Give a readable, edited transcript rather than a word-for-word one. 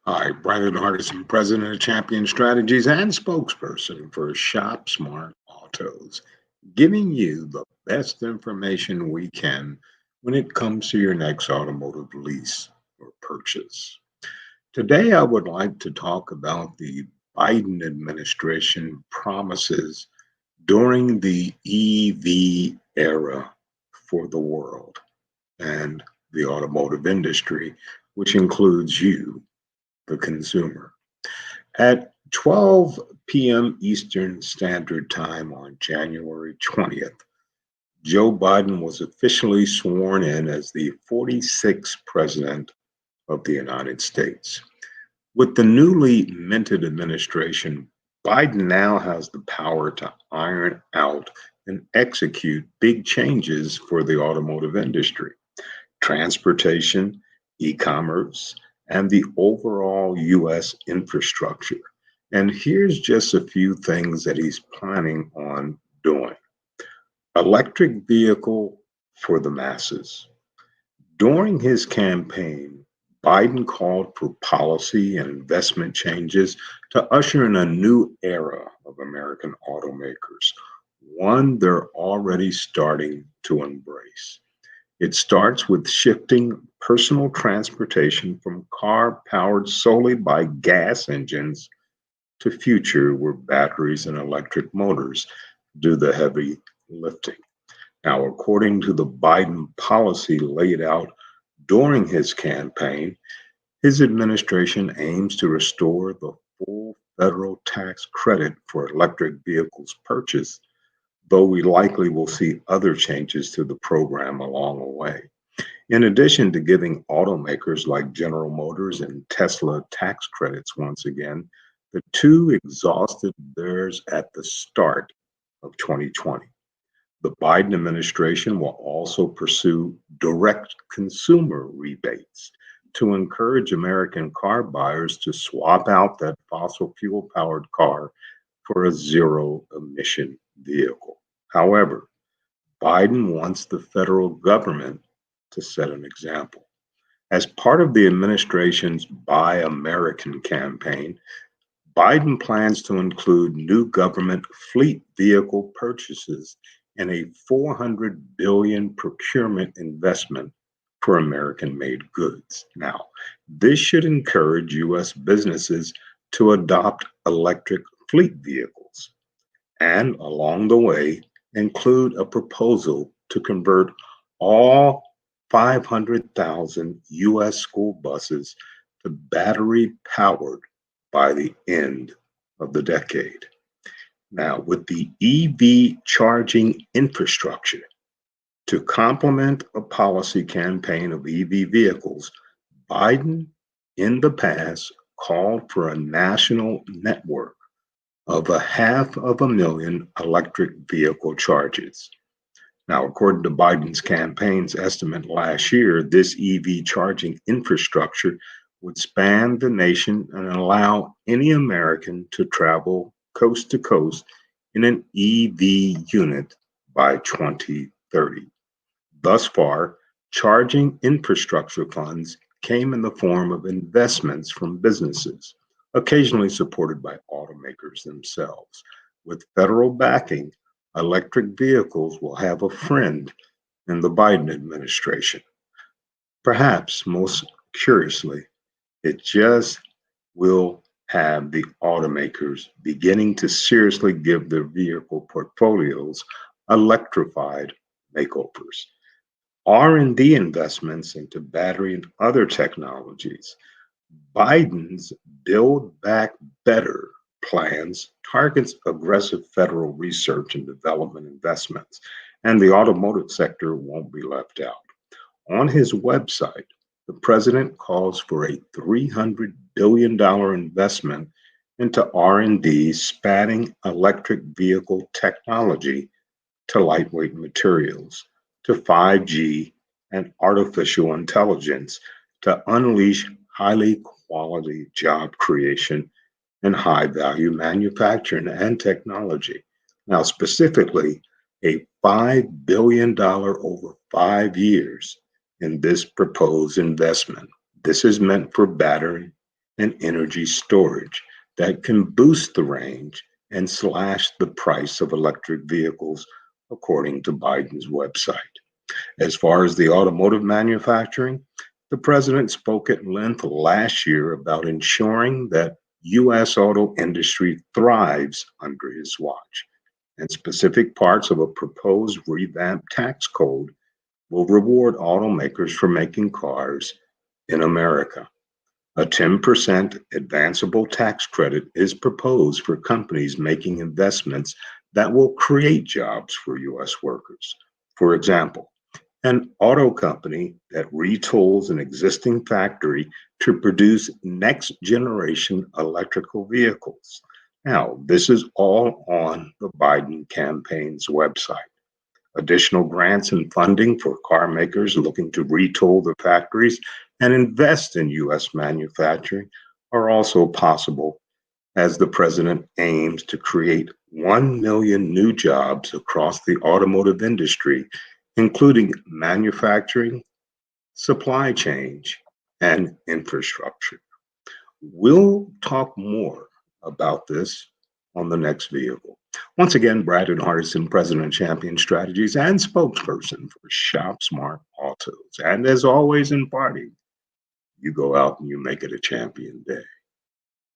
Hi, Brandon Hardison, President of Champion Strategies and spokesperson for Shopsmart Autos, giving you the best information we can when it comes to your next automotive lease or purchase. Today, I would like to talk about the Biden administration promises during the EV era for the world and the automotive industry, which includes you, the consumer. At 12 p.m. Eastern Standard Time on January 20th, Joe Biden was officially sworn in as the 46th President of the United States. With the newly minted administration, Biden now has the power to iron out and execute big changes for the automotive industry, transportation, e commerce, and the overall U.S. infrastructure. And here's just a few things that he's planning on doing: electric vehicle for the masses. During his campaign, Biden called for policy and investment changes to usher in a new era of American automakers, one they're already starting to embrace. It starts with shifting personal transportation from car powered solely by gas engines to future where batteries and electric motors do the heavy lifting. Now, according to the Biden policy laid out during his campaign, his administration aims to restore the full federal tax credit for electric vehicles purchased, though we likely will see other changes to the program along the way. In addition to giving automakers like General Motors and Tesla tax credits once again, the two exhausted theirs at the start of 2020. The Biden administration will also pursue direct consumer rebates to encourage American car buyers to swap out that fossil fuel powered car for a zero emission vehicle. However, Biden wants the federal government to set an example. As part of the administration's Buy American campaign, Biden plans to include new government fleet vehicle purchases and a 400 billion procurement investment for American made goods. Now, this should encourage US businesses to adopt electric fleet vehicles and along the way include a proposal to convert all 500,000 US school buses to battery powered by the end of the decade. Now, with the EV charging infrastructure to complement a policy campaign of EV vehicles, Biden in the past called for a national network of a half of a million electric vehicle charges. Now, according to Biden's campaign's estimate last year, this EV charging infrastructure would span the nation and allow any American to travel coast to coast in an EV unit by 2030. Thus far, charging infrastructure funds came in the form of investments from businesses, occasionally supported by automakers themselves. With federal backing, electric vehicles will have a friend in the Biden administration. Perhaps most curiously, it just will have the automakers beginning to seriously give their vehicle portfolios electrified makeovers. R&D investments into battery and other technologies. Biden's Build Back Better plans targets aggressive federal research and development investments, and the automotive sector won't be left out. On his website, the president calls for a $300 billion investment into R&D spanning electric vehicle technology to lightweight materials to 5G and artificial intelligence to unleash highly quality job creation and high value manufacturing and technology. Now, specifically, a $5 billion over 5 years in this proposed investment. This is meant for battery and energy storage that can boost the range and slash the price of electric vehicles, according to Biden's website. As far as the automotive manufacturing, the president spoke at length last year about ensuring that U.S. auto industry thrives under his watch, and specific parts of a proposed revamped tax code will reward automakers for making cars in America. A 10% advanceable tax credit is proposed for companies making investments that will create jobs for U.S. workers. For example, an auto company that retools an existing factory to produce next generation electrical vehicles. Now, this is all on the Biden campaign's website. Additional grants and funding for car makers looking to retool their factories and invest in U.S. manufacturing are also possible as the president aims to create 1 million new jobs across the automotive industry, including manufacturing, supply chain, and infrastructure. We'll talk more about this on the next vehicle. Once again, Brandon Hardison, President of Champion Strategies and spokesperson for Shopsmart Autos. And as always in party, you go out and you make it a champion day.